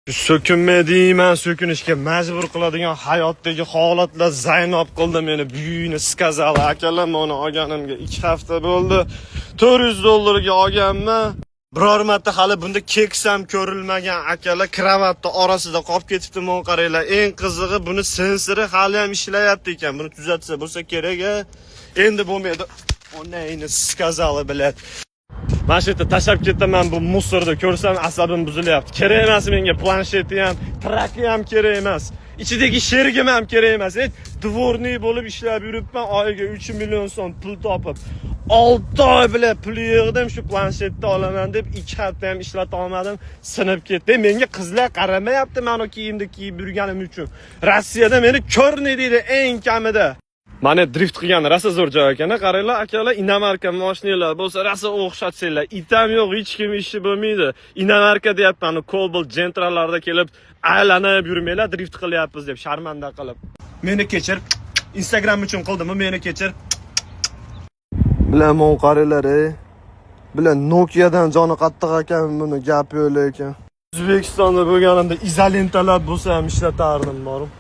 Sökünme deyman, sökünishga majbur qiladigan hayotdagi holatlar zaynab qildi meni. Buyini skazal akalar meni olganimga 2 hafta bo'ldi. $400 olganman. Biror marta hali bunda keksam ko'rilmagan akalar kravatni orasida qolib ketibdi, men qaranglar. Eng qizig'i buni sensori hali ham ishlayapti ekan. Buni tuzatsa bo'lsa kerak. Endi bo'lmaydi. Onayni skazali bilat. Mana shu yerda tashlab ketaman bu musorda, ko'rsam asabim buzilyapti. Kerak emas menga plansheti ham, traki ham kerak emas. Ichidagi sherigim ham kerak emas. Dvorniy bo'lib ishlab yuribman, oyiga 3 million so'm pul topib. 6 oy bilan pul yig'dim, shu planshetni olaman deb 2 hafta ham ishlata olmadim, sinib ketdi. Menga qizlar qaramayapti mana kiyimni kiyib yurganim uchun. Rossiyada meni ko'rni deydi eng kamida. Mana drift qilgan rosa zo'r joy ekan. Qaranglar akalar, inomarka mashinalar bo'lsa rosa o'xshatsanglar. Itam yo'q, hech kim ishi bo'lmaydi. Inomarka deyapman, Cobalt Gentralarda kelib aylanib yurmanglar, drift qilyapmiz deb sharmanda qilib. Meni kechir. Instagram uchun qildimmi, meni kechir. Bilamon qaranglar, bilan Nokiadan joni qattiq ekan, buni gapi yo'q ekan. O'zbekistonda bo'lganimda izolentalar bo'lsa ham ishlatardim, borim.